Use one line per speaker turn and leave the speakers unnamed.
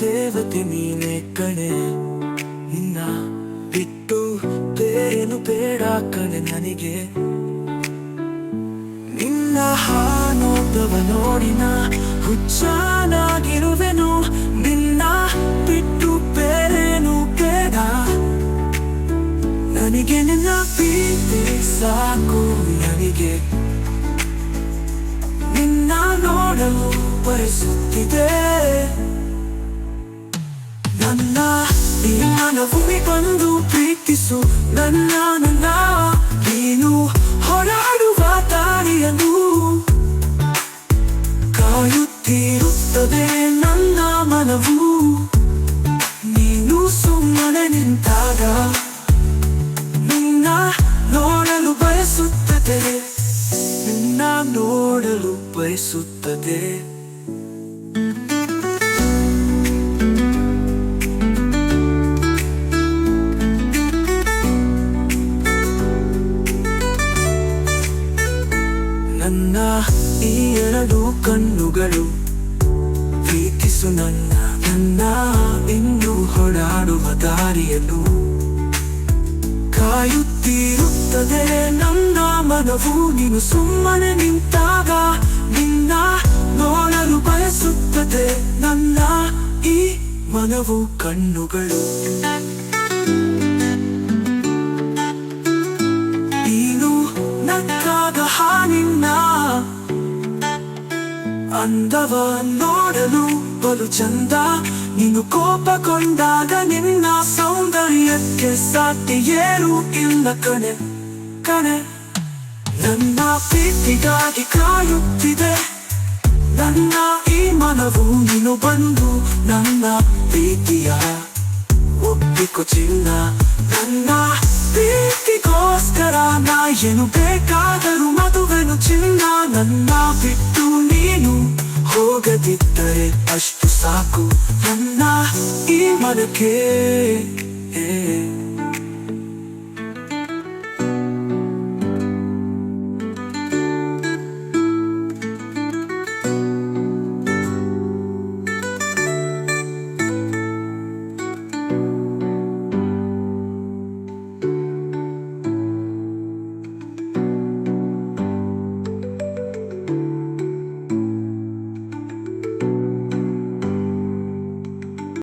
ದೇವತೆ ನೀನೆ ಕಣೆ. ನಿನ್ನ ಬಿಟ್ಟು ಬೇರೇನು ಬೇಡ ಕಣೆ ನನಗೆ. ನಿನ್ನ ಹಾನೋಟವ ನೋಡಿನ ಹುಚ್ಚನಾಗಿರುವೆನು. ನಿನ್ನ ಬಿಟ್ಟು ಬೇರೇನು ಬೇಡ ನನಗೆ. ನಿನ್ನ ಪ್ರೀತಿ ಸಾಕು ನನಗೆ. ನಿನ್ನ ನೋಡಲು ಬಯಸುತ್ತಿದೆ. ನನ್ನ ಈ ಮನಭೂಮಿ ಬಂದು ಪ್ರೀತಿಸು ನನ್ನ. ನೀನು ಹೊರಡುವ ದಾರಿಯನ್ನು ಕಾಯುತ್ತಿರುತ್ತದೆ ನನ್ನ ಮನವು. ನೀನು ಸುಮ್ಮನೆ ನಿಂತಾಗ ನಿನ್ನ ನೋಡಲು ಬಯಸುತ್ತದೆ. ನಿನ್ನ ನೋಡಲು ಬಯಸುತ್ತದೆ. ನನ್ನ ಈ ಎರಡು ಕಣ್ಣುಗಳು ಪ್ರೀತಿಸು ನನ್ನ. ಇನ್ನು ಹೊರಡುವ ದಾರಿಯನ್ನು ಕಾಯುತ್ತಿರುತ್ತದೆ ನನ್ನ ಮನವು. ನೀನು ಸುಮ್ಮನೆ ನಿಂತಾಗ ನಿನ್ನ ನೋಡಲು ಬಯಸುತ್ತದೆ ನನ್ನ ಈ ಮನವು ಕಣ್ಣುಗಳು. ನೀನು ನಕ್ಕಾಗ ನಿನ್ನ ಅಂದವ ನೋಡಲು ಬಲು ಚಂದ. ನೀನು ಕೋಪಗೊಂಡಾಗ ನಿನ್ನ ಸೌಂದರ್ಯಕ್ಕೆ ಸಾಟಿ ಏರು ಇಲ್ಲ ಕಣೆ ಕಣೆ. ನನ್ನ ಪ್ರೀತಿಗಾಗಿ ಕಾಯುತ್ತಿದೆ ನನ್ನ ಈ ಮನವು. ನೀನು ಬಂದು ನನ್ನ ಪ್ರೀತಿಯ ಒಪ್ಪಿಕೊ ಚಿನ್ನ. ನನ್ನ ಪ್ರೀತಿಗೋಸ್ಕರ ನಾ ಏನು ಬೇಕಾದರೂ ಮದುವೆನು ಚಿನ್ನ. ನನ್ನ ಬಿಟ್ಟು ನೀನು ಹೋಗದಿದ್ದರೆ ಅಷ್ಟು ಸಾಕು ನನ್ನ ಈ ಮನಕ್ಕೆ.